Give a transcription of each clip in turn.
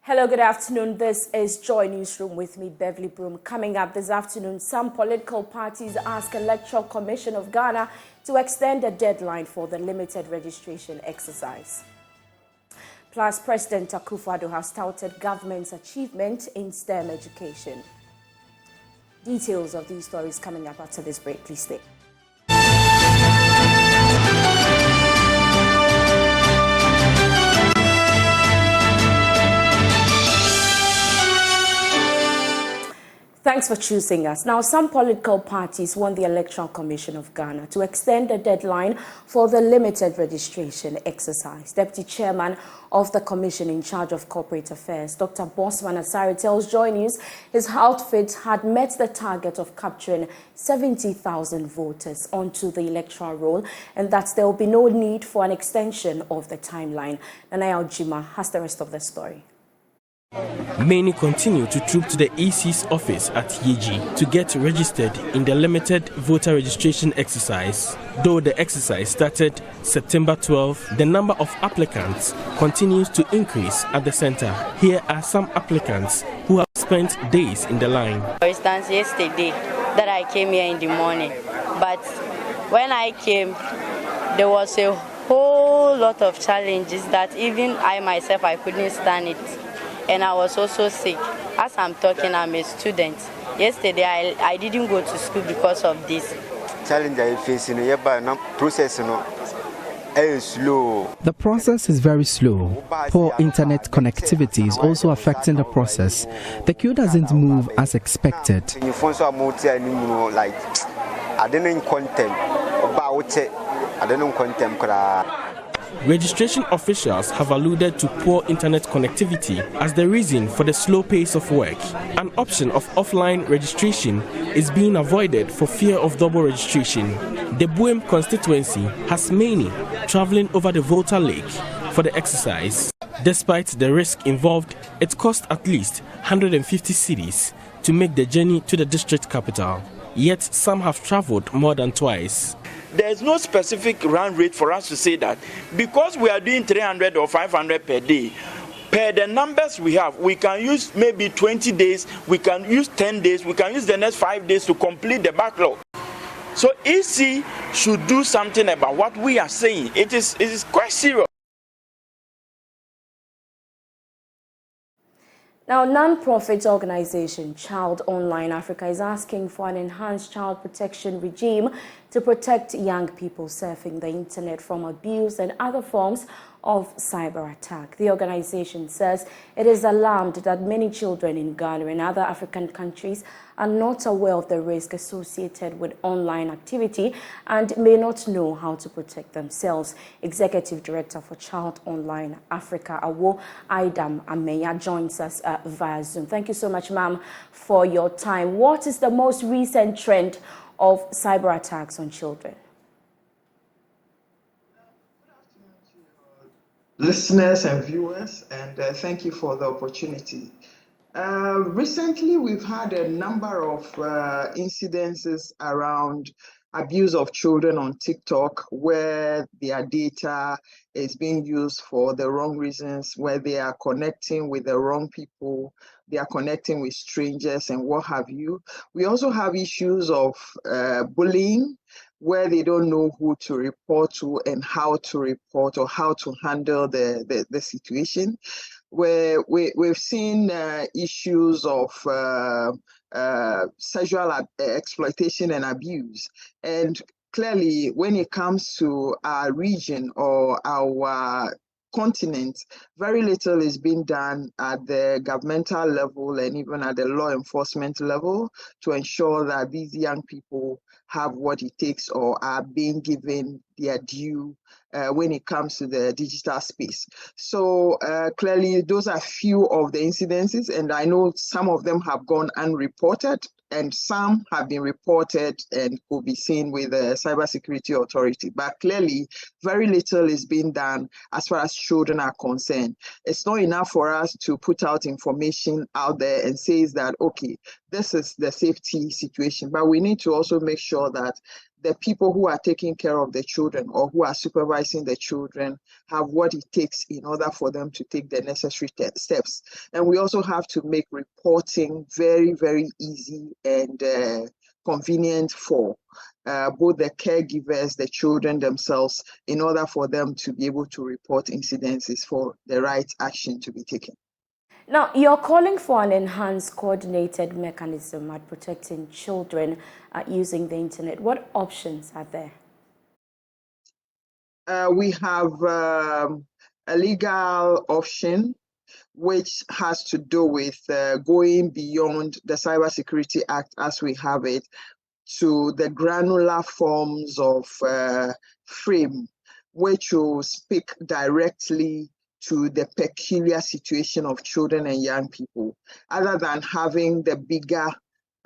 Hello, good afternoon. This is Joy Newsroom with me, Beverly Broohm. Coming up this afternoon, some political parties ask Electoral Commission of Ghana to extend the deadline for the limited registration exercise. Plus, President Akufo-Addo has touted government's achievement in STEM education. Details of these stories coming up after this break. Please stay. Thanks for choosing us. Now, some political parties want the Electoral Commission of Ghana to extend the deadline for the limited registration exercise. Deputy Chairman of the Commission in charge of Corporate Affairs, Dr. Bosman Asari, tells Joy News his outfit had met the target of capturing 70,000 voters onto the electoral roll and that there will be no need for an extension of the timeline. Nanaya Ojima has the rest of the story. Many continue to troop to the EC's office at Yeji to get registered in the limited voter registration exercise. Though the exercise started September 12, the number of applicants continues to increase at the center. Here are some applicants who have spent days in the line. For instance, yesterday that I came here in the morning, but when I came, there was a whole lot of challenges that even I myself, I couldn't stand it. And I was also sick. As I'm talking, I'm a student. Yesterday, I didn't go to school because of this. Challenge I face in the process is slow. The process is very slow. Poor internet connectivity is also affecting the process. The queue doesn't move as expected. Registration officials have alluded to poor internet connectivity as the reason for the slow pace of work. An option of offline registration is being avoided for fear of double registration. The Broohm constituency has many traveling over the voter lake for the exercise. Despite the risk involved, it cost at least 150 cedis to make the journey to the district capital. Yet some have traveled more than twice. There's no specific run rate for us to say that because we are doing 300 or 500 per day. Per the numbers we have, we can use maybe 20 days, we can use 10 days, we can use the next 5 days to complete the backlog. So EC should do something about what we are saying. It is quite serious. Now, non-profit organization Child Online Africa is asking for an enhanced child protection regime to protect young people surfing the internet from abuse and other forms of cyber attack. The organization says it is alarmed that many children in Ghana and other African countries are not aware of the risk associated with online activity and may not know how to protect themselves. Executive Director for Child Online Africa, Awo Aidam Ameya, joins us via Zoom. Thank you so much, ma'am, for your time. What is the most recent trend of cyber attacks on children? Listeners and viewers, and thank you for the opportunity. Recently, we've had a number of incidences around abuse of children on TikTok, where their data is being used for the wrong reasons, where they are connecting with the wrong people, they are connecting with strangers and what have you. We also have issues of bullying, where they don't know who to report to and how to report or how to handle the situation. Where we've seen issues of sexual exploitation and abuse. And clearly, when it comes to our region or our continent, very little is being done at the governmental level and even at the law enforcement level to ensure that these young people have what it takes or are being given their due when it comes to the digital space. So clearly, those are few of the incidences, and I know some of them have gone unreported, and some have been reported and could be seen with the Cybersecurity Authority. But clearly, very little is being done as far as children are concerned. It's not enough for us to put out information out there and say that, okay, this is the safety situation, but we need to also make sure that the people who are taking care of the children or who are supervising the children have what it takes in order for them to take the necessary steps. And we also have to make reporting very, very easy and convenient for both the caregivers, the children themselves, in order for them to be able to report incidences for the right action to be taken. Now, you're calling for an enhanced coordinated mechanism at protecting children using the internet. What options are there? We have a legal option which has to do with going beyond the Cybersecurity Act as we have it to the granular forms of frame, which will speak directly to the peculiar situation of children and young people, other than having the bigger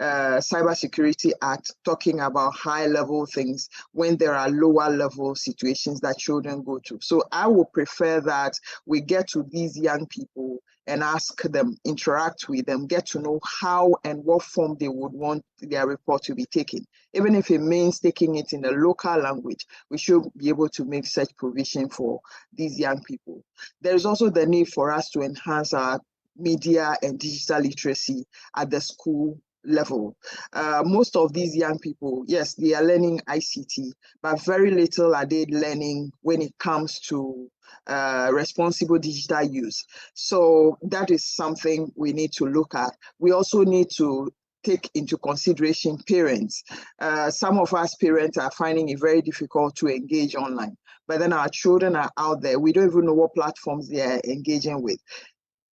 Cybersecurity Act talking about high-level things when there are lower-level situations that children go to. So I would prefer that we get to these young people and ask them, interact with them, get to know how and what form they would want their report to be taken. Even if it means taking it in a local language, we should be able to make such provision for these young people. There is also the need for us to enhance our media and digital literacy at the school level. Most of these young people, yes, they are learning ICT, but very little are they learning when it comes to responsible digital use. So that is something we need to look at. We also need to take into consideration parents. Some of us parents are finding it very difficult to engage online, but then our children are out there. We don't even know what platforms they are engaging with.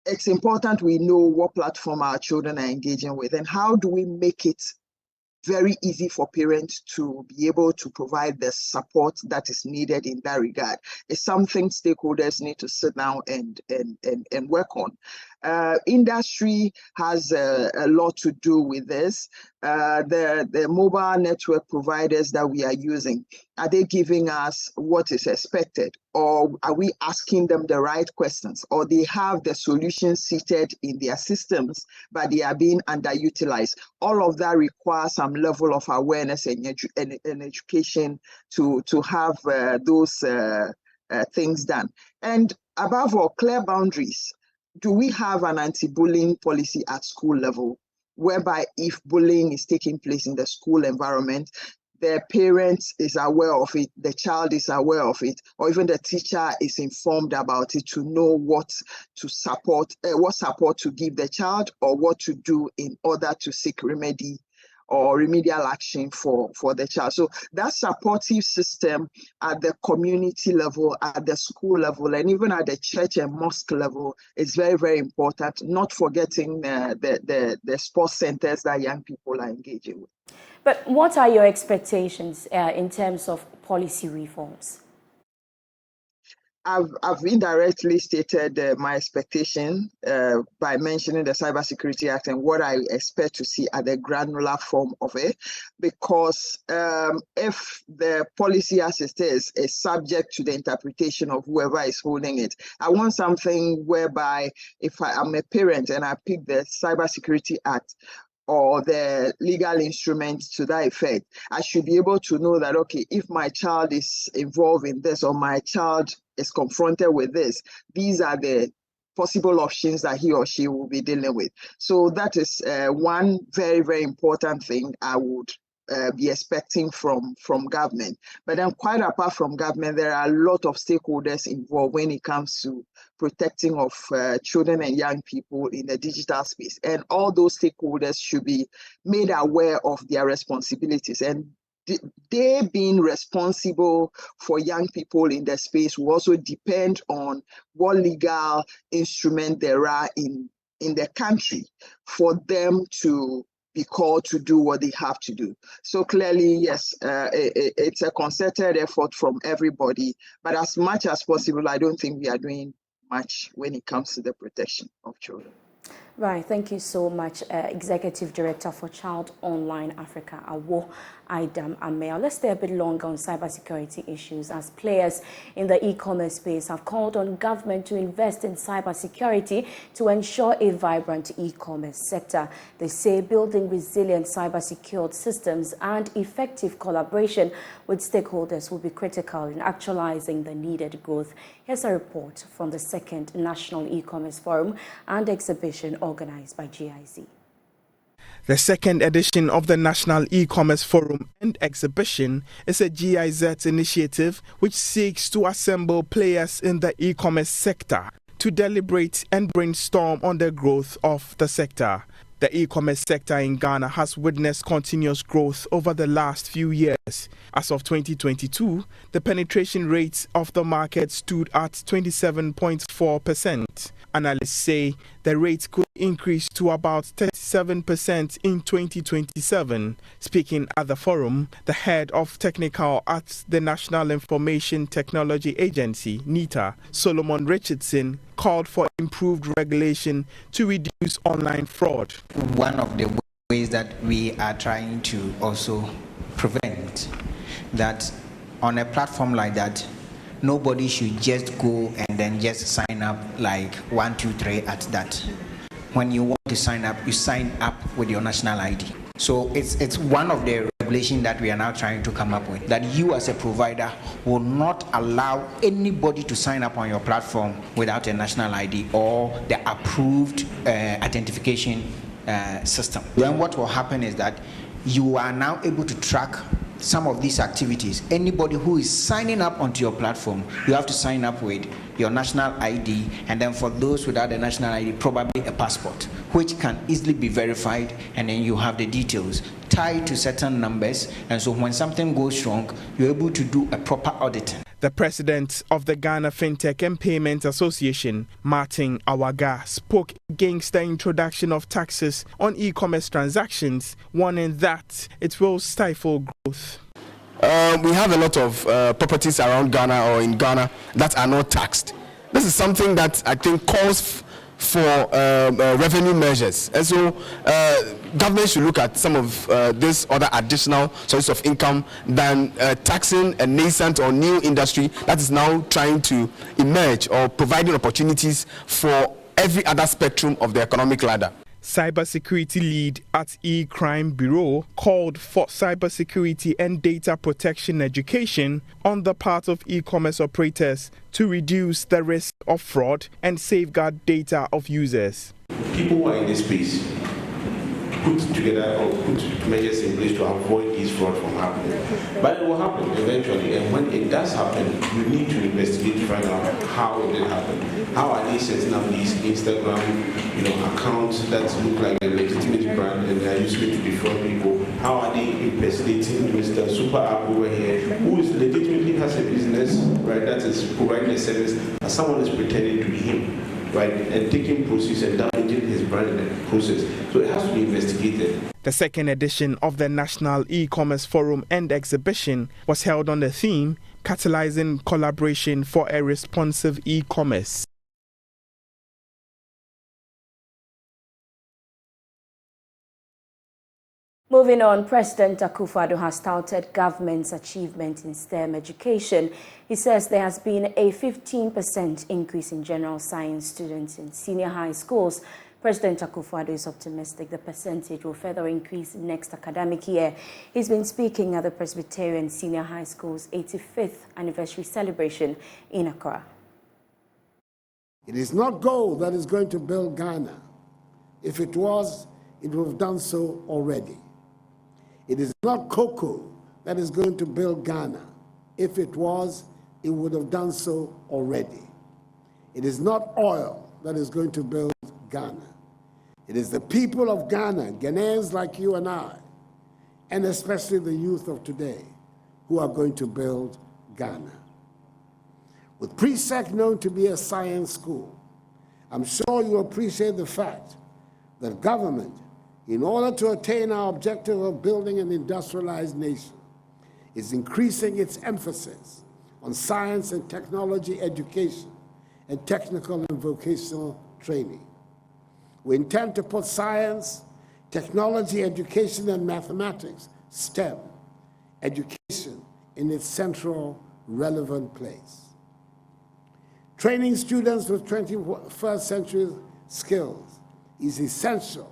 It's important we know what platform our children are engaging with and how do we make it very easy for parents to be able to provide the support that is needed in that regard. It's something stakeholders need to sit down and work on. Industry has a lot to do with this. The mobile network providers that we are using, are they giving us what is expected? Or are we asking them the right questions? Or they have the solutions seated in their systems, but they are being underutilized? All of that requires some level of awareness and education to have those things done. And above all, clear boundaries. Do we have an anti-bullying policy at school level, whereby if bullying is taking place in the school environment, the parent is aware of it, the child is aware of it, or even the teacher is informed about it to know what to support, what support to give the child or what to do in order to seek remedy or remedial action for the child. So that supportive system at the community level, at the school level, and even at the church and mosque level is very, very important, not forgetting the sports centers that young people are engaging with. But what are your expectations in terms of policy reforms? I've indirectly stated my expectation by mentioning the Cybersecurity Act and what I expect to see at the granular form of it, because if the policy as it is subject to the interpretation of whoever is holding it, I want something whereby if I am a parent and I pick the Cybersecurity Act or the legal instruments to that effect, I should be able to know that, okay, if my child is involved in this or my child is confronted with this, these are the possible options that he or she will be dealing with. So that is one very, very important thing I would be expecting from government. But then quite apart from government, there are a lot of stakeholders involved when it comes to protecting of children and young people in the digital space. And all those stakeholders should be made aware of their responsibilities. And they being responsible for young people in the space will also depend on what legal instrument there are in the country for them to be called to do what they have to do. So clearly, yes, it's a concerted effort from everybody, but as much as possible, I don't think we are doing much when it comes to the protection of children. Right, thank you so much, Executive Director for Child Online Africa, Awo Idam Ameo. Let's stay a bit longer on cybersecurity issues, as players in the e-commerce space have called on government to invest in cybersecurity to ensure a vibrant e-commerce sector. They say building resilient cyber-secured systems and effective collaboration with stakeholders will be critical in actualizing the needed growth. Here's a report from the second National E-Commerce Forum and Exhibition organized by GIZ. The second edition of the National E-Commerce Forum and Exhibition is a GIZ initiative which seeks to assemble players in the e-commerce sector to deliberate and brainstorm on the growth of the sector. The e-commerce sector in Ghana has witnessed continuous growth over the last few years. As of 2022, the penetration rate of the market stood at 27.4%. Analysts say the rate could increase to about 37% in 2027. Speaking at the forum, the head of technical at the National Information Technology Agency, NITA, Solomon Richardson, called for improved regulation to reduce online fraud. One of the ways that we are trying to also prevent that on a platform like that, nobody should just go and then just sign up like 1, 2, 3 at that. When you want to sign up, you sign up with your national ID. So it's one of the regulations that we are now trying to come up with, that you as a provider will not allow anybody to sign up on your platform without a national ID or the approved identification system. Then what will happen is that you are now able to track some of these activities. Anybody who is signing up onto your platform, you have to sign up with your national ID, and then for those without a national ID, probably a passport, which can easily be verified, and then you have the details tied to certain numbers, and so when something goes wrong, you're able to do a proper auditing. The president of the Ghana FinTech and Payment Association, Martin Awaga, spoke against the introduction of taxes on e-commerce transactions, warning that it will stifle growth. We have a lot of properties around Ghana or in Ghana that are not taxed. This is something that I think calls for revenue measures, and so government should look at some of this other additional source of income than taxing a nascent or new industry that is now trying to emerge or providing opportunities for every other spectrum of the economic ladder. Cybersecurity lead at E-Crime Bureau called for cybersecurity and data protection education on the part of e-commerce operators to reduce the risk of fraud and safeguard data of users. People who are in this space put together or put measures in place to avoid this fraud from happening. But it will happen eventually, and when it does happen, you need to investigate to find out how it did happen. How are they setting up these Instagram, accounts that look like a legitimate brand and they are using it to defraud people? How are they impersonating Mr. Super App over here, who is legitimately has a business, right, that is providing a service, and someone is pretending to be him, right, and taking proceeds and damaging his brand in the process. So it has to be investigated. The second edition of the National E-Commerce Forum and Exhibition was held on the theme, Catalyzing Collaboration for a Responsive E-Commerce. Moving on, President Akufo-Addo has touted government's achievement in STEM education. He says there has been a 15% increase in general science students in senior high schools. President Akufo-Addo is optimistic the percentage will further increase next academic year. He's been speaking at the Presbyterian Senior High School's 85th anniversary celebration in Accra. It is not gold that is going to build Ghana. If it was, it would have done so already. It is not cocoa that is going to build Ghana. If it was, it would have done so already. It is not oil that is going to build Ghana. It is the people of Ghana, Ghanaians like you and I, and especially the youth of today, who are going to build Ghana. With PRESEC known to be a science school, I'm sure you appreciate the fact that government, in order to attain our objective of building an industrialized nation, is increasing its emphasis on science and technology education and technical and vocational training. We intend to put science, technology, education, and mathematics, STEM, education, in its central, relevant place. Training students with 21st century skills is essential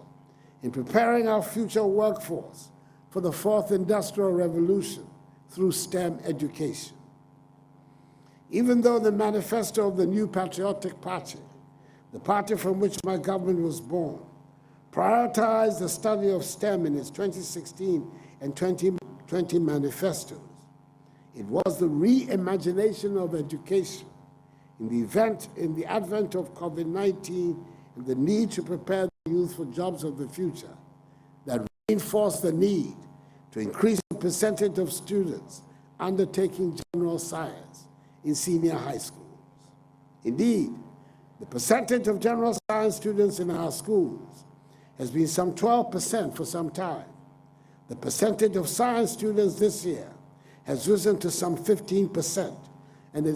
in preparing our future workforce for the fourth industrial revolution through STEM education. Even though the manifesto of the New Patriotic Party, the party from which my government was born, prioritized the study of STEM in its 2016 and 2020 manifestos, it was the reimagination of education in the advent of COVID-19 and the need to prepare the youth for jobs of the future that reinforced the need to increase the percentage of students undertaking general science in senior high schools. Indeed, the percentage of general science students in our schools has been some 12% for some time. The percentage of science students this year has risen to some 15%, and it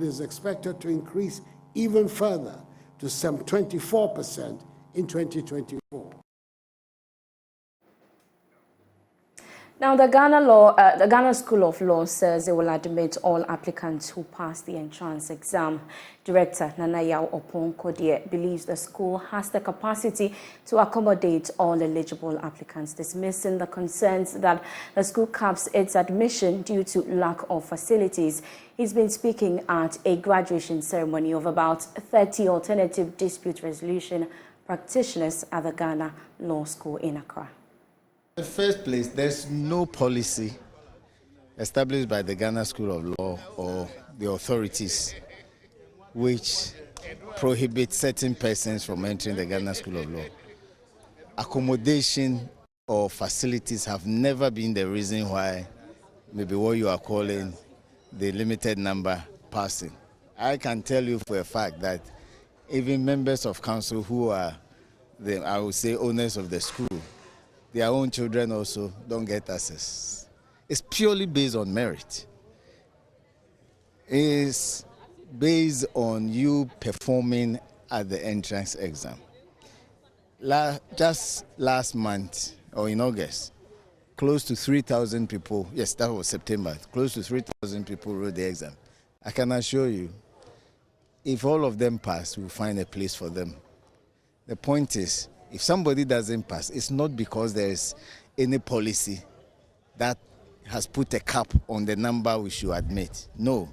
is expected to increase even further to some 24% in 2024. Now, the Ghana School of Law says it will admit all applicants who pass the entrance exam. Director Nanayao Opon-Kodie believes the school has the capacity to accommodate all eligible applicants, dismissing the concerns that the school caps its admission due to lack of facilities. He's been speaking at a graduation ceremony of about 30 alternative dispute resolution practitioners at the Ghana Law School in Accra. In the first place, there's no policy established by the Ghana School of Law or the authorities which prohibit certain persons from entering the Ghana School of Law. Accommodation or facilities have never been the reason why maybe what you are calling the limited number passing. I can tell you for a fact that even members of council who are I would say owners of the school, their own children also don't get access. It's purely based on merit. It's based on you performing at the entrance exam. Just last month, or in August, close to 3,000 people, yes, that was September, close to 3,000 people wrote the exam. I can assure you, if all of them pass, we'll find a place for them. The point is, if somebody doesn't pass, it's not because there is any policy that has put a cap on the number we should admit. No,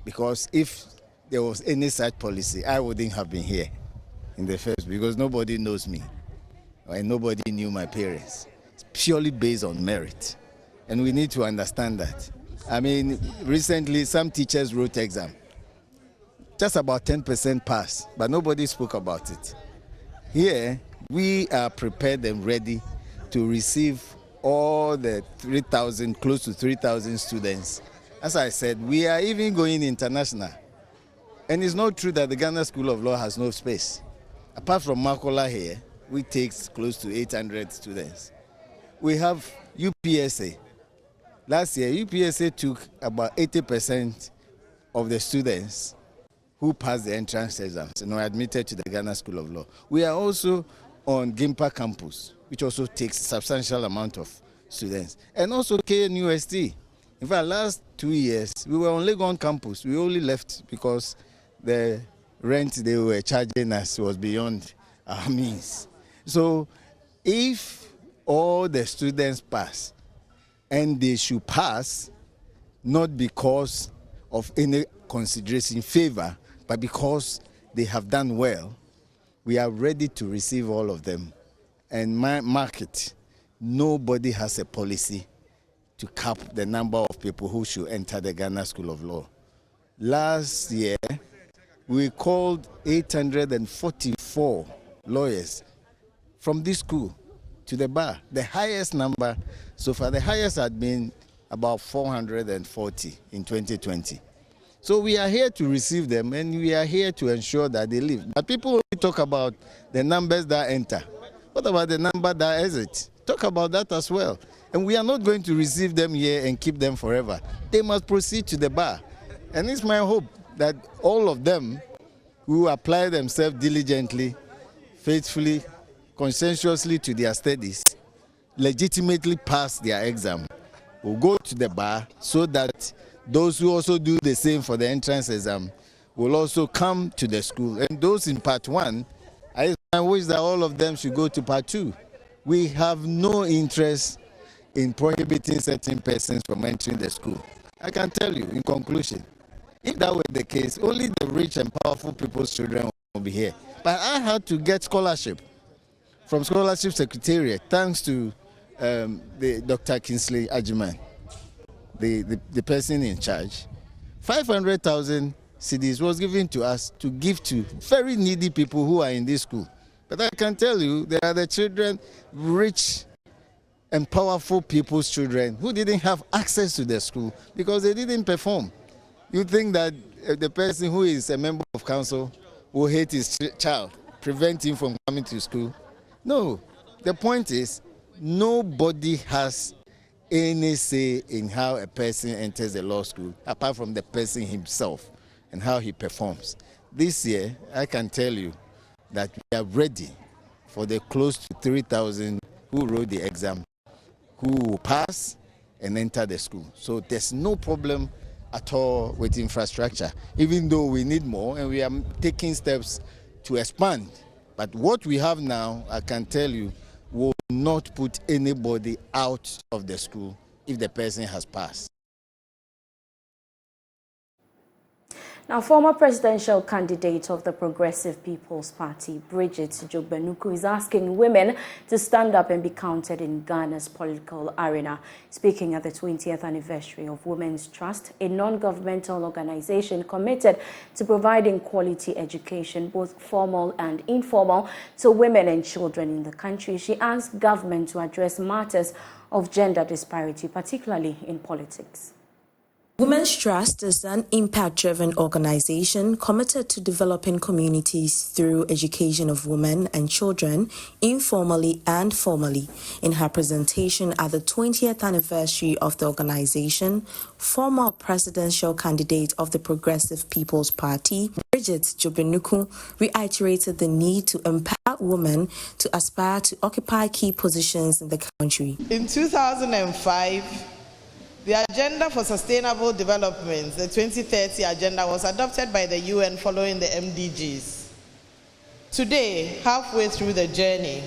because if there was any such policy, I wouldn't have been here in the first, because nobody knows me, and nobody knew my parents. It's purely based on merit, and we need to understand that. I mean, recently some teachers wrote exam. Just about 10% passed, but nobody spoke about it. Here, we are prepared and ready to receive all the 3,000, close to 3,000 students. As I said, we are even going international. And it's not true that the Ghana School of Law has no space. Apart from Makola here, we take close to 800 students. We have UPSA. Last year, UPSA took about 80% of the students who passed the entrance exams and were admitted to the Ghana School of Law. We are also on Gimpa campus, which also takes a substantial amount of students. And also KNUST. In fact, last 2 years, we were on Legon campus. We only left because the rent they were charging us was beyond our means. So if all the students pass, and they should pass, not because of any consideration favor, but because they have done well, we are ready to receive all of them. And mark it, nobody has a policy to cap the number of people who should enter the Ghana School of Law. Last year, we called 844 lawyers from this school to the bar, the highest number so far. The highest had been about 440 in 2020. So we are here to receive them, and we are here to ensure that they live. But people only talk about the numbers that enter. What about the number that exit? Talk about that as well. And we are not going to receive them here and keep them forever. They must proceed to the bar. And it's my hope that all of them who apply themselves diligently faithfully, conscientiously to their studies, legitimately pass their exam, will go to the bar so that those who also do the same for the entrance exam will also come to the school. And those in part 1, I wish that all of them should go to part 2. We have no interest in prohibiting certain persons from entering the school. I can tell you, in conclusion, if that were the case, only the rich and powerful people's children will be here. But I had to get scholarship from Scholarship Secretariat, thanks to the Dr. Kingsley Ajiman, the person in charge. 500,000 cedis was given to us to give to very needy people who are in this school. But I can tell you, there are the children, rich and powerful people's children, who didn't have access to the school because they didn't perform. You think that the person who is a member of council will hate his child, prevent him from coming to school? No. The point is, nobody has any say in how a person enters the law school, apart from the person himself and how he performs. This year, I can tell you that we are ready for the close to 3,000 who wrote the exam, who will pass and enter the school. So there's no problem at all with infrastructure, even though we need more and we are taking steps to expand. But what we have now, I can tell you, will not put anybody out of the school if the person has passed. Now, former presidential candidate of the Progressive People's Party, Bridget Jobenuku, is asking women to stand up and be counted in Ghana's political arena. Speaking at the 20th anniversary of Women's Trust, a non-governmental organization committed to providing quality education, both formal and informal, to women and children in the country, she asked government to address matters of gender disparity, particularly in politics. Women's Trust is an impact-driven organization committed to developing communities through education of women and children, informally and formally. In her presentation at the 20th anniversary of the organization, former presidential candidate of the Progressive People's Party, Bridget Jobenuku, reiterated the need to empower women to aspire to occupy key positions in the country. In 2005, the Agenda for Sustainable Development, the 2030 Agenda, was adopted by the UN following the MDGs. Today, halfway through the journey,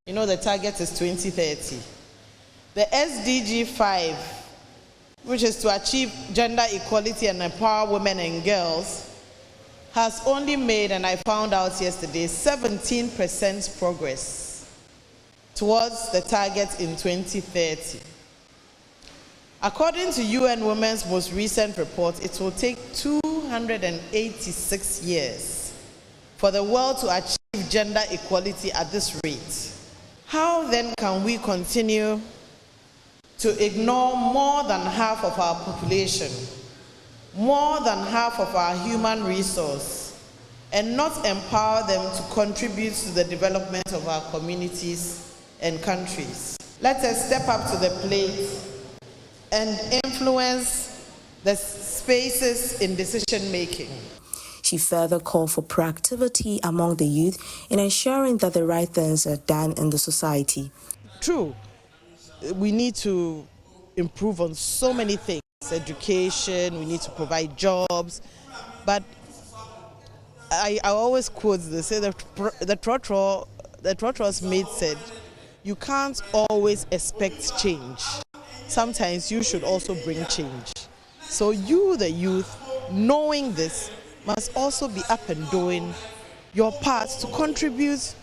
the target is 2030. The SDG 5, which is to achieve gender equality and empower women and girls, has only made, and I found out yesterday, 17% progress towards the target in 2030. According to UN Women's most recent report, it will take 286 years for the world to achieve gender equality at this rate. How then can we continue to ignore more than half of our population, more than half of our human resource, and not empower them to contribute to the development of our communities and countries? Let us step up to the plate and influence the spaces in decision-making. She further called for proactivity among the youth in ensuring that the right things are done in the society. True, we need to improve on so many things. Education, we need to provide jobs, but I always quote this, say the Trotro's mate said, you can't always expect change. Sometimes you should also bring change. So you, the youth, knowing this, must also be up and doing your part to contribute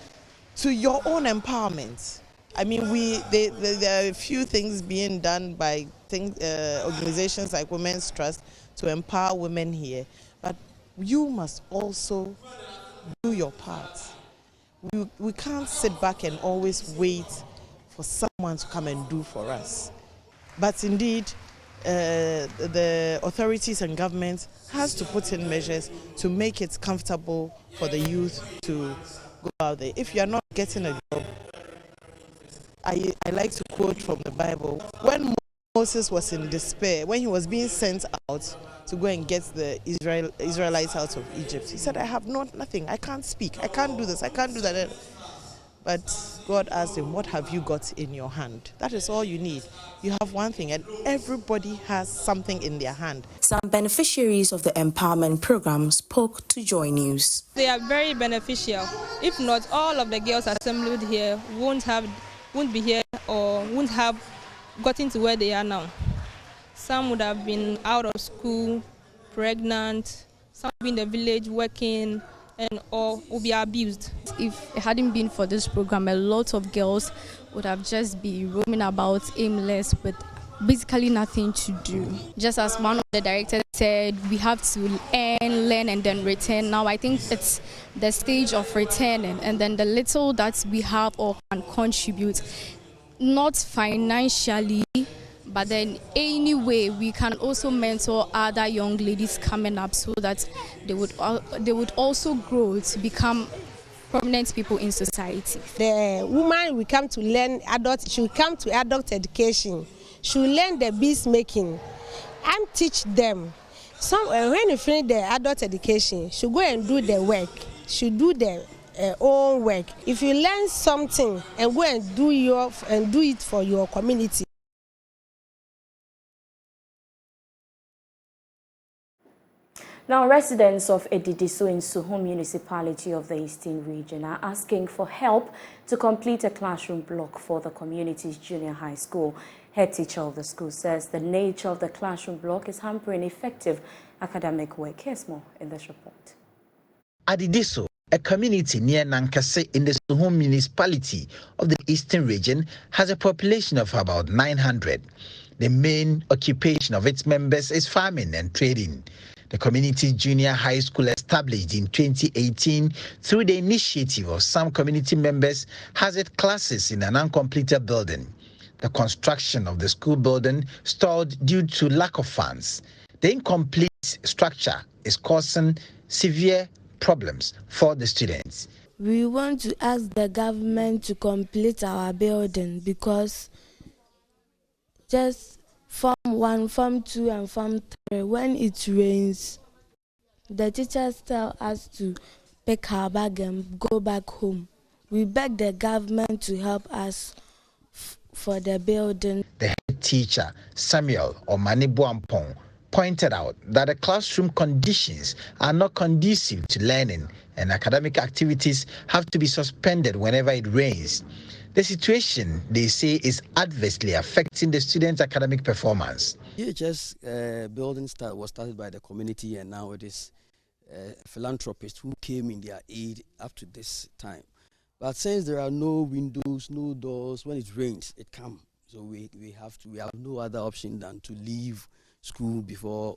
to your own empowerment. I mean, there are a few things being done by organizations like Women's Trust to empower women here, but you must also do your part. We can't sit back and always wait for someone to come and do for us. But indeed, the authorities and government has to put in measures to make it comfortable for the youth to go out there. If you are not getting a job, I like to quote from the Bible, when Moses was in despair when he was being sent out to go and get the Israelites out of Egypt. He said, I have nothing. I can't speak. I can't do this. I can't do that. But God asked him, what have you got in your hand? That is all you need. You have one thing, and everybody has something in their hand. Some beneficiaries of the empowerment program spoke to Joy News. They are very beneficial. If not, all of the girls assembled here won't be here or won't have gotten to where they are now. Some would have been out of school, pregnant, some in the village working, and or will be abused. If it hadn't been for this program, a lot of girls would have just been roaming about aimless with basically nothing to do. Just as one of the directors said, we have to learn and then return. Now I think it's the stage of returning, and then the little that we have or can contribute, not financially, but then anyway, we can also mentor other young ladies coming up so that they would also grow to become prominent people in society. The woman will come to learn she will come to adult education. She will learn the bees making and teach them. So when you finish the adult education, she go and do the work. She do the own work. If you learn something and go and do it for your community. Now, residents of Edidiso in Suhum municipality of the Eastern region are asking for help to complete a classroom block for the community's junior high school. Head teacher of the school says the nature of the classroom block is hampering effective academic work. Here's more in this report. Edidiso, a community near Nankase in the Suhum municipality of the Eastern region, has a population of about 900. The main occupation of its members is farming and trading. The community junior high school, established in 2018 through the initiative of some community members, has its classes in an uncompleted building. The construction of the school building stalled due to lack of funds. The incomplete structure is causing severe problems for the students. We want to ask the government to complete our building because just Form 1, Form 2, and Form 3, when it rains, the teachers tell us to pick our bag and go back home. We beg the government to help us for the building. The head teacher, Samuel Omanibuampong, pointed out that the classroom conditions are not conducive to learning and academic activities have to be suspended whenever it rains. The situation, they say, is adversely affecting the students' academic performance. DHS building was started by the community, and now it is philanthropists who came in their aid up to this time. But since there are no windows, no doors, when it rains, it comes. So we have no other option than to leave school before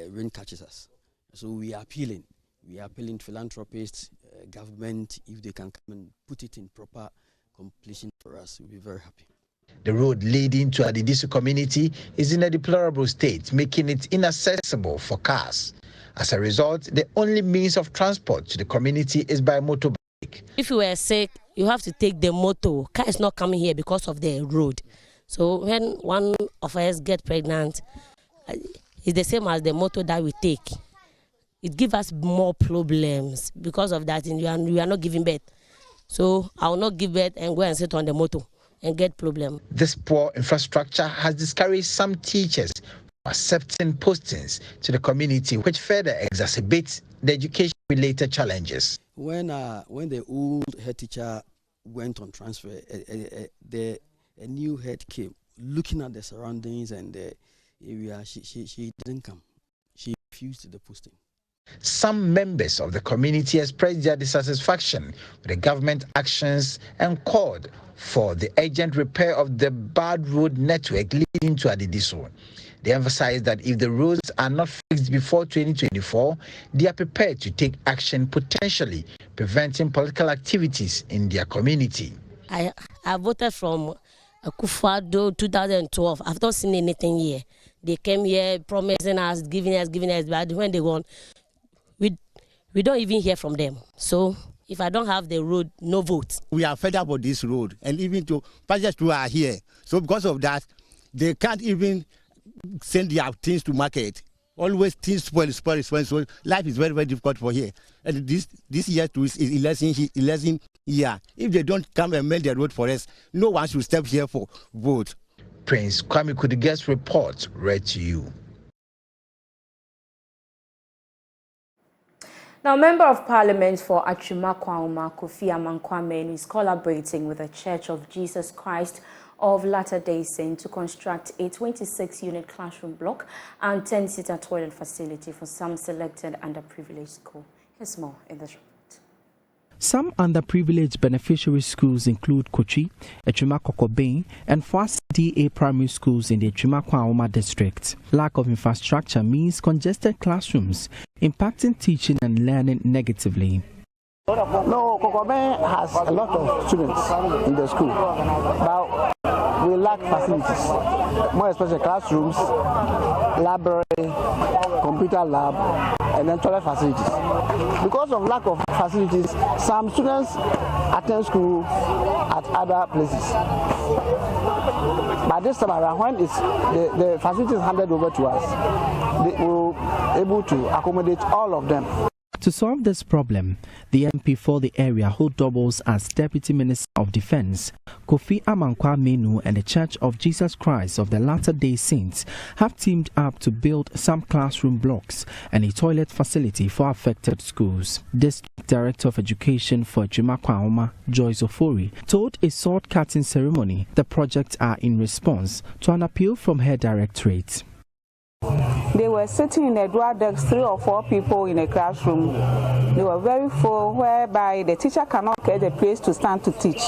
rain catches us. So we are appealing to philanthropists, government, if they can come and put it in proper completion for us, we'll be very happy. The road leading to Edidiso community is in a deplorable state, making it inaccessible for cars. As a result, the only means of transport to the community is by motorbike. If you were sick, you have to take the motor. Car is not coming here because of the road. So when one of us get pregnant, it's the same as the motor that we take. It gives us more problems because of that, and we are not giving birth. So I will not give birth and go and sit on the motor and get problem. This poor infrastructure has discouraged some teachers from accepting postings to the community, which further exacerbates the education-related challenges. When the old head teacher went on transfer, a new head came, looking at the surroundings and the area. She didn't come. She refused the posting. Some members of the community expressed their dissatisfaction with the government actions and called for the urgent repair of the bad road network leading to Edidiso. They emphasized that if the roads are not fixed before 2024, they are prepared to take action, potentially preventing political activities in their community. I voted from Akufo-Addo 2012. I've not seen anything here. They came here promising us, giving us, but when they won, we don't even hear from them. So if I don't have the road, no vote. We are fed up with this road, and even to passengers who are here. So because of that, They can't even send their things to market. Always things spoil. So life is very, very difficult for here. And this year too is election year. If they don't come and make the road for us, no one should step here for vote. Prince Kwame Kudige's report read to you. Now, Member of Parliament for Achumakwauma, Akufo-Addo, is collaborating with the Church of Jesus Christ of Latter-day Saints to construct a 26-unit classroom block and 10-seater toilet facility for some selected underprivileged schools. Here's more in this report. Some underprivileged beneficiary schools include Kochi, Echumakokobeng, and 4 DA primary schools in the Echumakwauma district. Lack of infrastructure means congested classrooms, impacting teaching and learning negatively. No, Kokobeng has a lot of students in the school, but we lack facilities, more especially classrooms, library, computer lab, and then toilet facilities. Because of lack of facilities, some students attend school at other places. But this time around, when the facilities handed over to us, they will be able to accommodate all of them. To solve this problem, the MP for the area, who doubles as Deputy Minister of Defense, Kofi Amankwa-Menu, and the Church of Jesus Christ of the Latter-day Saints have teamed up to build some classroom blocks and a toilet facility for affected schools. District Director of Education for Echumakwauma, Joyce Ofori, told a sword-cutting ceremony the projects are in response to an appeal from her directorate. They were sitting in a dual desk, 3 or 4 people in a classroom. They were very full, whereby the teacher cannot get a place to stand to teach.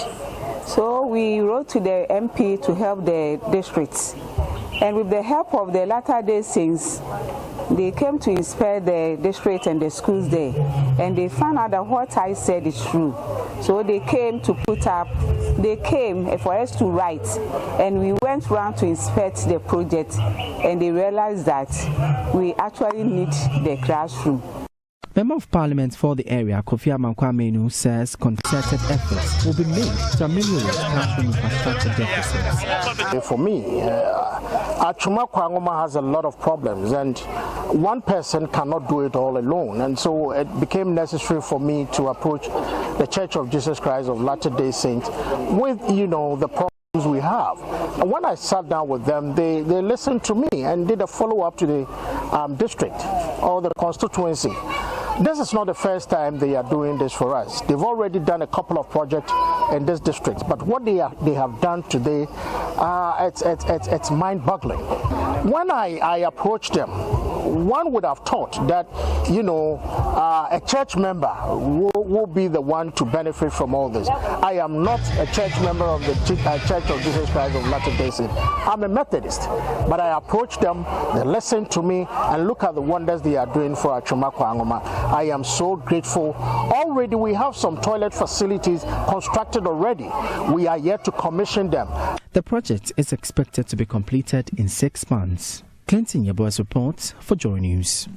So we wrote to the MP to help the districts. And with the help of the Latter-day Saints, they came to inspect the district and the schools there. And they found out that what I said is true. So they came to they came for us to write. And we went around to inspect the project. And they realized that we actually need the classroom. Member of Parliament for the area, Akufo-Addo, says concerted efforts will be made to ameliorate classroom infrastructure deficits. For me, Achumakwauma has a lot of problems, and one person cannot do it all alone. And so it became necessary for me to approach the Church of Jesus Christ of Latter-day Saints with, the problems we have. And when I sat down with them, they listened to me and did a follow-up to the district or the constituency. This is not the first time they are doing this for us. They've already done a couple of projects in this district, but what they have done today, it's mind-boggling. When I approached them, one would have thought that a church member will be the one to benefit from all this. I am not a church member of the Church of Jesus Christ of Latter-day Saints. I'm a Methodist, but I approached them, they listened to me, and look at the wonders they are doing for Achumakwauma. I am so grateful. Already we have some toilet facilities constructed already. We are yet to commission them. The project is expected to be completed in 6 months. Clinton Yeboah's reports for Joy News.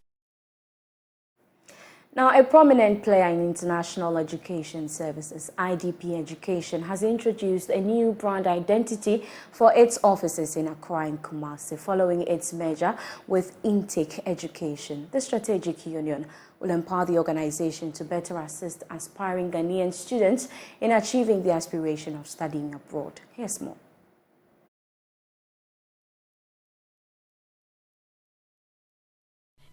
Now, a prominent player in international education services, IDP Education, has introduced a new brand identity for its offices in Accra and Kumasi, following its merger with Intake Education. The strategic union will empower the organization to better assist aspiring Ghanaian students in achieving the aspiration of studying abroad. Here's more.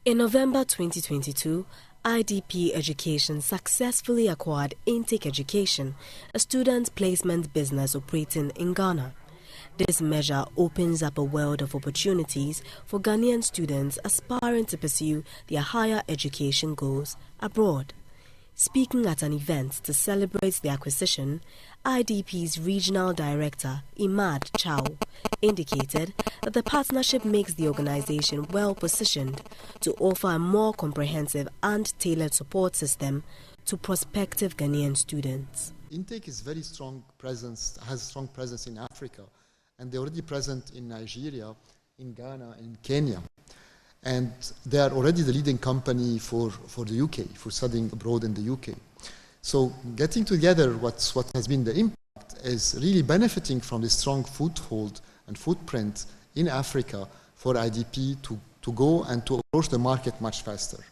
In November 2022, IDP Education successfully acquired Intake Education, a student placement business operating in Ghana. This measure opens up a world of opportunities for Ghanaian students aspiring to pursue their higher education goals abroad. Speaking at an event to celebrate the acquisition, IDP's regional director, Imad Chow, indicated that the partnership makes the organization well positioned to offer a more comprehensive and tailored support system to prospective Ghanaian students. Intake is very strong presence, has strong presence in Africa, and they're already present in Nigeria, in Ghana, in Kenya. And they are already the leading company for the UK, for studying abroad in the UK. So getting together what has been the impact is really benefiting from this strong foothold and footprint in Africa for IDP to go and to approach the market much faster.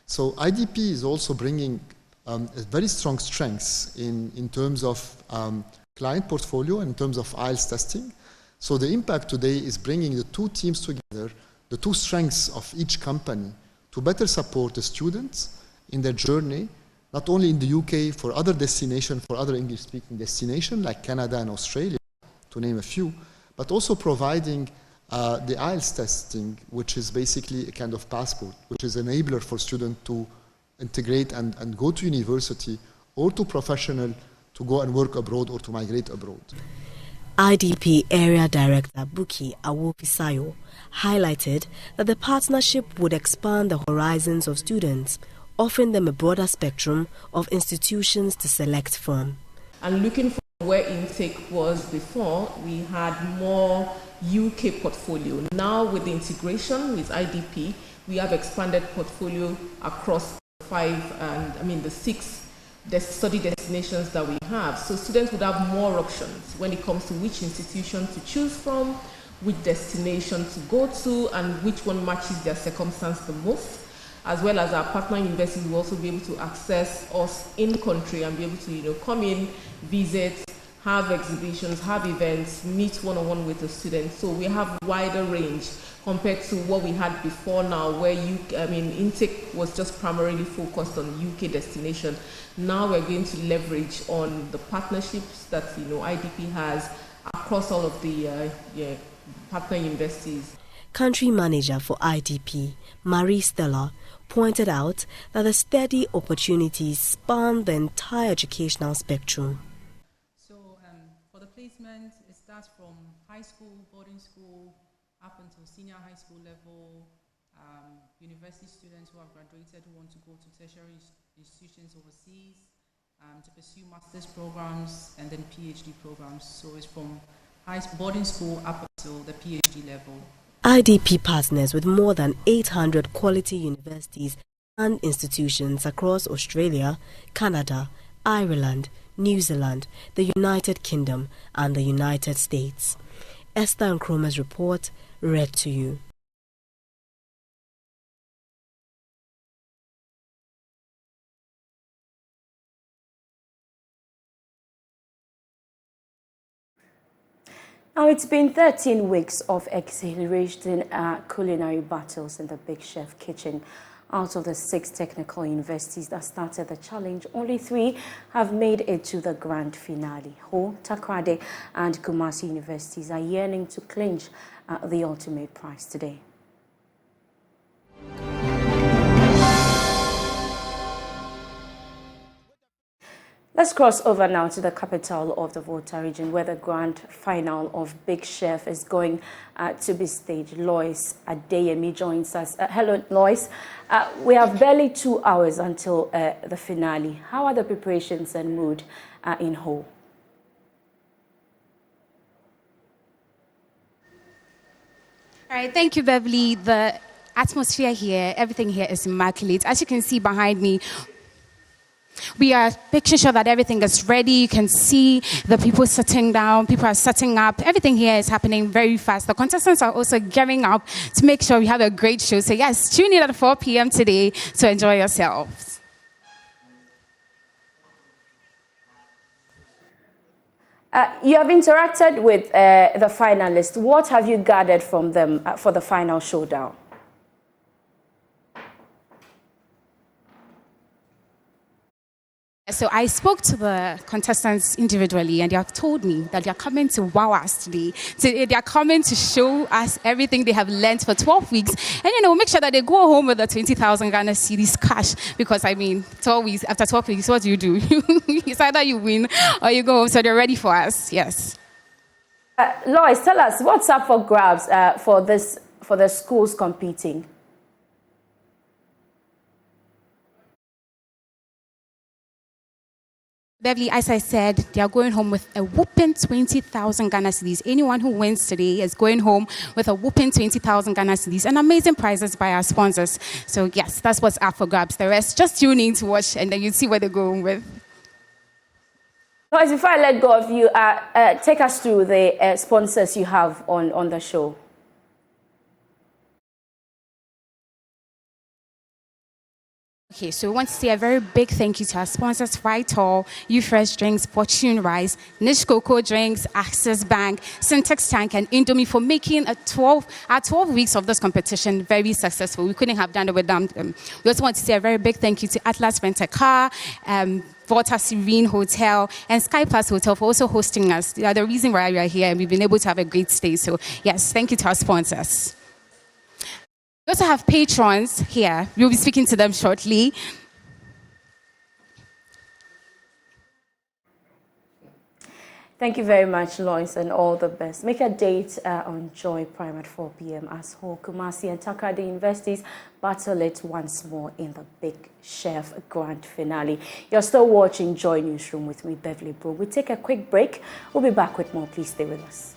So IDP is also bringing a very strong strengths in terms of client portfolio, in terms of IELTS testing. So the impact today is bringing the two teams together, the two strengths of each company, to better support the students in their journey, not only in the UK, for other destinations, for other English-speaking destinations like Canada and Australia, to name a few, but also providing the IELTS testing, which is basically a kind of passport, which is an enabler for students to integrate and go to university or to professional to go and work abroad or to migrate abroad. IDP Area Director Buki Awofisayo highlighted that the partnership would expand the horizons of students, offering them a broader spectrum of institutions to select from. And looking for where intake was before, we had more UK portfolio. Now with the integration with IDP, we have expanded portfolio across the 6 study destinations that we have. So students would have more options when it comes to which institution to choose from, which destination to go to, and which one matches their circumstance the most. As well as our partner universities will also be able to access us in country and be able to come in, visit, have exhibitions, have events, meet one-on-one with the students. So we have wider range compared to what we had before now, where intake was just primarily focused on UK destination. Now we're going to leverage on the partnerships that IDP has across all of the partner universities. Country manager for IDP, Marie Stella, pointed out that the steady opportunities span the entire educational spectrum. So for the placement, it starts from high school, boarding school, up until senior high school level, university students who have graduated who want to go to tertiary institutions overseas, to pursue master's programs, and then PhD programs. So it's from boarding school up until the PhD level. IDP partners with more than 800 quality universities and institutions across Australia, Canada, Ireland, New Zealand, the United Kingdom, and the United States. Esther Nkroma's report, read to you. Now, it's been 13 weeks of exhilarating culinary battles in the Big Chef kitchen. Out of the 6 technical universities that started the challenge, only 3 have made it to the grand finale. Ho, Takrade and Kumasi universities are yearning to clinch the ultimate prize today. Let's cross over now to the capital of the Volta region, where the grand final of Big Chef is going to be staged. Lois Adeyemi joins us. Hello, Lois. We have barely 2 hours until the finale. How are the preparations and mood in Ho? All right, thank you, Beverly. The atmosphere here, everything here is immaculate. As you can see behind me, we are making sure that everything is ready. You can see the people sitting down, people are setting up. Everything here is happening very fast. The contestants are also gearing up to make sure we have a great show. So yes, tune in at 4 p.m. today to enjoy yourselves. You have interacted with the finalists. What have you gathered from them for the final showdown? So I spoke to the contestants individually, and they have told me that they are coming to wow us today. So they are coming to show us everything they have learned for 12 weeks. And, make sure that they go home with the 20,000 Ghana cedis cash. Because, 12 weeks, after 12 weeks, what do? It's either you win or you go home. So they're ready for us. Yes. Lois, tell us, what's up for grabs for the schools competing? Beverly, as I said, they are going home with a whooping 20,000 Ghana cedis. Anyone who wins today is going home with a whooping 20,000 Ghana cedis and amazing prizes by our sponsors. So yes, that's what's up for grabs. The rest, just tune in to watch and then you see where they're going with. Before I let go of you, take us through the sponsors you have on the show. Okay, so we want to say a very big thank you to our sponsors, Vital, You Fresh Drinks, Fortune Rice, Niche Cocoa Drinks, Access Bank, Syntax Tank, and Indomie for making our 12 weeks of this competition very successful. We couldn't have done it without them. We also want to say a very big thank you to Atlas Rent a Car, Volta Serene Hotel, and Sky Plus Hotel for also hosting us. They are the reason why we are here, and we've been able to have a great stay. So, yes, thank you to our sponsors. We also have patrons here. We'll be speaking to them shortly. Thank you very much, Lois, and all the best. Make a date on Joy Prime at 4 p.m. as Ho, Kumasi, and Takrady Universities battle it once more in the Big Chef Grand Finale. You're still watching Joy Newsroom with me, Beverly Broohm. We'll take a quick break. We'll be back with more. Please stay with us.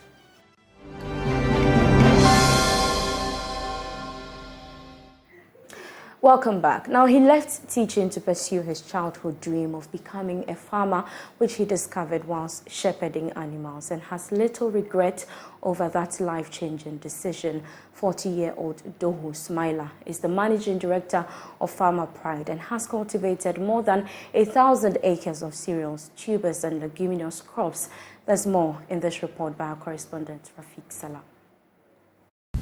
Welcome back. Now, he left teaching to pursue his childhood dream of becoming a farmer, which he discovered whilst shepherding animals, and has little regret over that life-changing decision. 40-year-old Doho Smiler is the managing director of Farmer Pride and has cultivated more than 1,000 acres of cereals, tubers, and leguminous crops. There's more in this report by our correspondent, Rafiq Salam.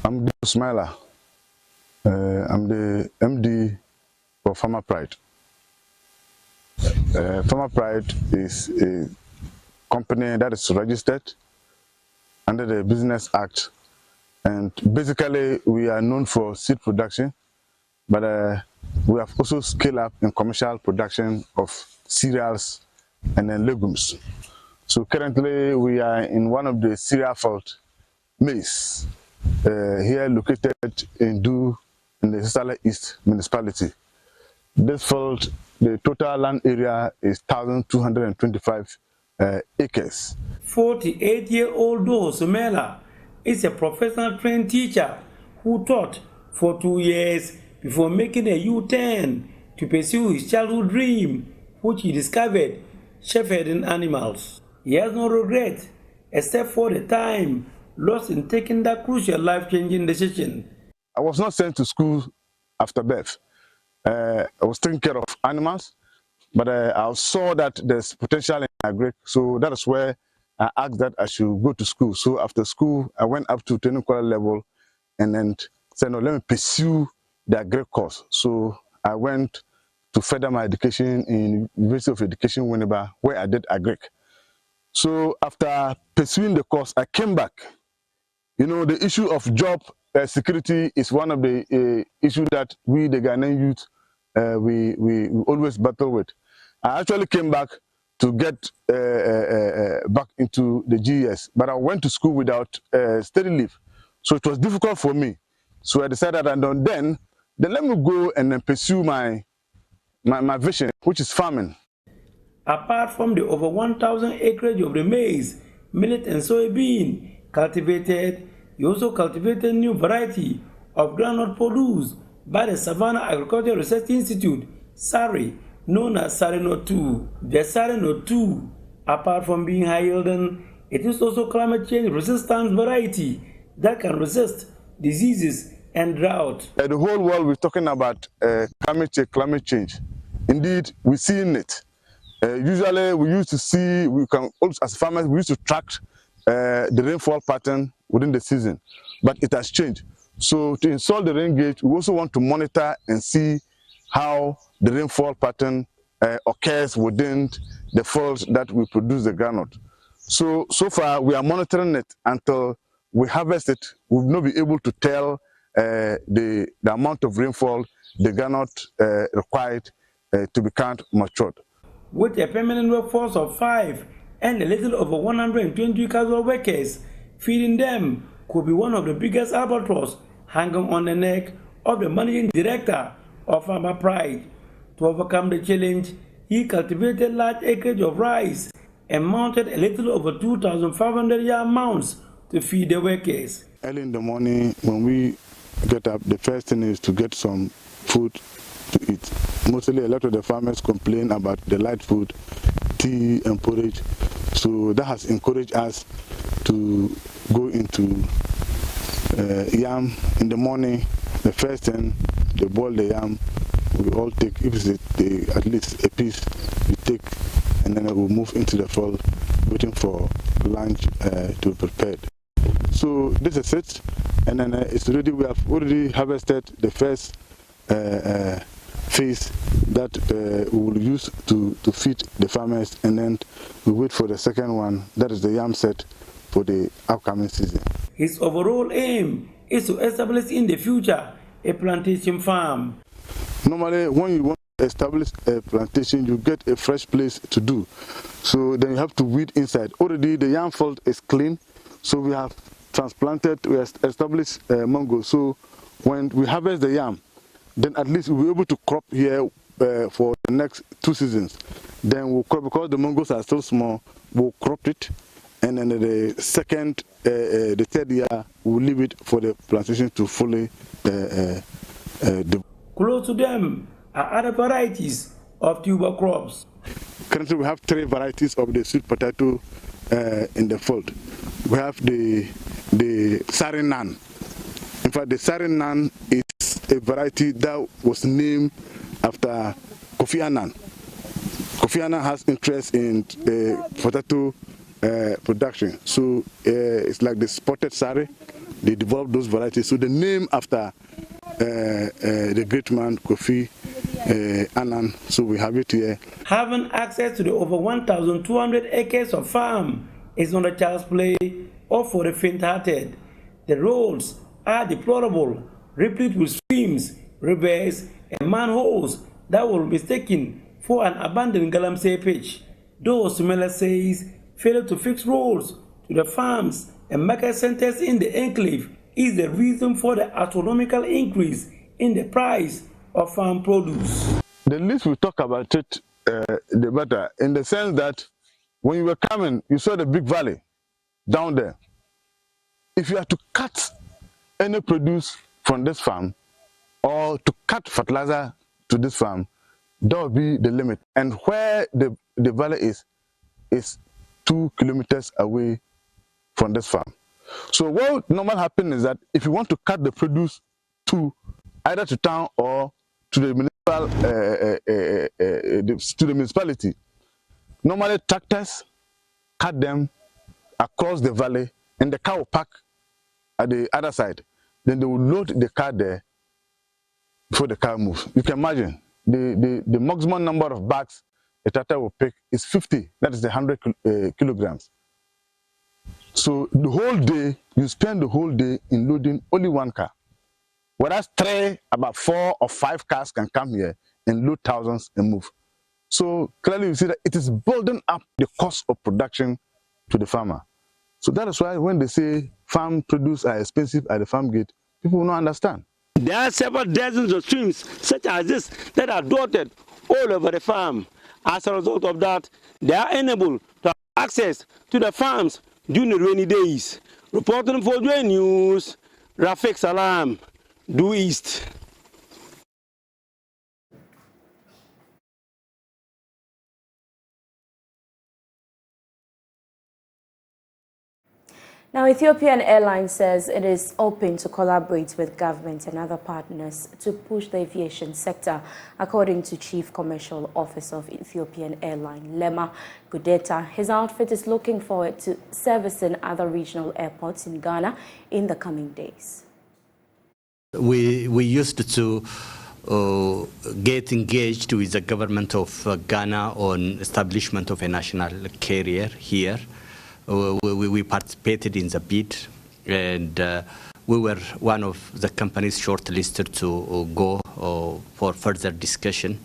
I'm Doho Smiler. I'm the MD for Farmer Pride. Farmer Pride is a company that is registered under the Business Act, and basically we are known for seed production, but we have also scaled up in commercial production of cereals and then legumes. So currently we are in one of the cereal fields, maize, here located in Du in the Sisala East municipality. This field, the total land area is 1,225 acres. 48-year-old Doho Smiler is a professional trained teacher who taught for 2 years before making a U-turn to pursue his childhood dream, which he discovered shepherding animals. He has no regret except for the time lost in taking that crucial life-changing decision. I was not sent to school after birth. I was taking care of animals, but I saw that there's potential in agric, so that is where I asked that I should go to school. So after school, I went up to training college level and then said, no, let me pursue the agric course. So I went to further my education in University of Education, Winneba, where I did agric. So after pursuing the course, I came back. You know, the issue of job security is one of the issues that we, the Ghanaian youth, we always battle with. I actually came back to get back into the GES, but I went to school without study leave. So it was difficult for me. So I decided that then let me go and then pursue my vision, which is farming. Apart from the over 1,000 acres of the maize, millet, and soybean cultivated, he also cultivated new variety of groundnut produced by the Savannah Agricultural Research Institute, SARI, known as Sarino 2. The Sarino 2, apart from being high-yielding, it is also climate change resistant variety that can resist diseases and drought. The whole world we're talking about climate change. Indeed, we're seeing it. Usually we used to see, as farmers, we used to track the rainfall pattern within the season, but it has changed. So to install the rain gauge, we also want to monitor and see how the rainfall pattern occurs within the fields that we produce the groundnut. So far we are monitoring it until we harvest it. We will not be able to tell the amount of rainfall the groundnut required to become matured. With a permanent workforce of 5 and a little over 120 casual workers, feeding them could be one of the biggest albatross hanging on the neck of the managing director of Farmer Pride. To overcome the challenge, he cultivated large acreage of rice and mounted a little over 2,500 yam mounds to feed the workers. Early in the morning, when we get up, the first thing is to get some food to eat. Mostly a lot of the farmers complain about the light food, tea and porridge. So that has encouraged us to go into yam in the morning. The first thing, they boil the yam, we all take, if it's at least a piece, we take, and then we'll move into the fall, waiting for lunch to be prepared. So this is it, and then it's already, we have already harvested the first phase that we will use to feed the farmers, and then we wait for the second one, that is the yam set for the upcoming season. His overall aim is to establish in the future a plantation farm. Normally, when you want to establish a plantation, you get a fresh place to do. So then you have to weed inside. Already the yam field is clean, so we have transplanted, we have established mango. So when we harvest the yam, then at least we'll be able to crop here for the next 2 seasons. Then we'll crop, because the mangoes are still small, we'll crop it, and then the second, the third year, we'll leave it for the plantation to fully develop. Close to them are other varieties of tuber crops. Currently, we have 3 varieties of the sweet potato in the field. We have the Sarinan. In fact, the Sarinan is a variety that was named after Kofi Annan. Kofi Annan has interest in potato production, so it's like the spotted sari. They developed those varieties. So the name after the great man Kofi Annan, so we have it here. Having access to the over 1,200 acres of farm is not a child's play or for the faint-hearted. The roads are deplorable, replete with streams, rivers, and manholes that were mistaken for an abandoned galamsey pitch. Though Sumela says failure to fix roads to the farms and market centers in the enclave is the reason for the astronomical increase in the price of farm produce. The least we talk about it, the better, in the sense that when you were coming, you saw the big valley down there. If you have to cut any produce from this farm, or to cut fertilizer to this farm, that will be the limit. And where the valley is 2 kilometers away from this farm. So what normally happens is that if you want to cut the produce to either to town or to the municipality, normally tractors cut them across the valley, and the car will park at the other side. Then they will load the car there before the car moves. You can imagine the maximum number of bags a tractor will pick is 50. That is the 100 kilograms. So the whole day, you spend the whole day in loading only 1 car. Whereas about 4 or 5 cars can come here and load thousands and move. So clearly you see that it is building up the cost of production to the farmer. So that is why when they say farm produce are expensive at the farm gate, people will not understand. There are several dozens of streams such as this that are dotted all over the farm. As a result of that, they are unable to have access to the farms during the rainy days. Reporting for Joy News, Rafik Salam, Due East. Now, Ethiopian Airlines says it is open to collaborate with government and other partners to push the aviation sector, according to Chief Commercial Officer of Ethiopian Airlines, Lema Gudeta. His outfit is looking forward to servicing other regional airports in Ghana in the coming days. We used to get engaged with the government of Ghana on establishment of a national carrier here. We participated in the bid, and we were one of the companies shortlisted to go for further discussion.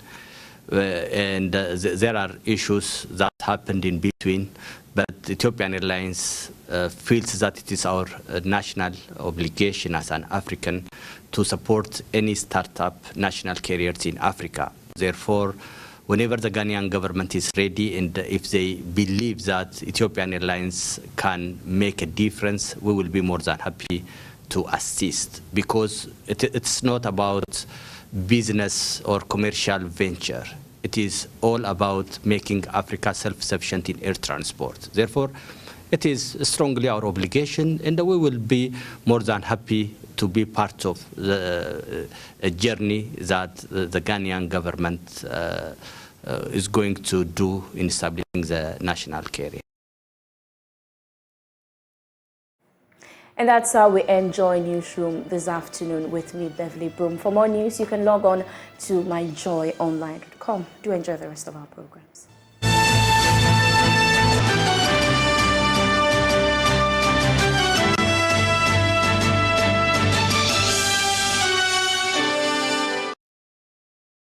And there are issues that happened in between, but Ethiopian Airlines feels that it is our national obligation as an African to support any startup national carriers in Africa. Therefore, whenever the Ghanaian government is ready and if they believe that Ethiopian Airlines can make a difference, we will be more than happy to assist, because it's not about business or commercial venture. It is all about making Africa self-sufficient in air transport. Therefore, it is strongly our obligation, and we will be more than happy to be part of a journey that the Ghanaian government is going to do in establishing the national carrier. And that's how we enjoy Newsroom this afternoon with me, Beverly Broohm. For more news, you can log on to myjoyonline.com. Do enjoy the rest of our programs.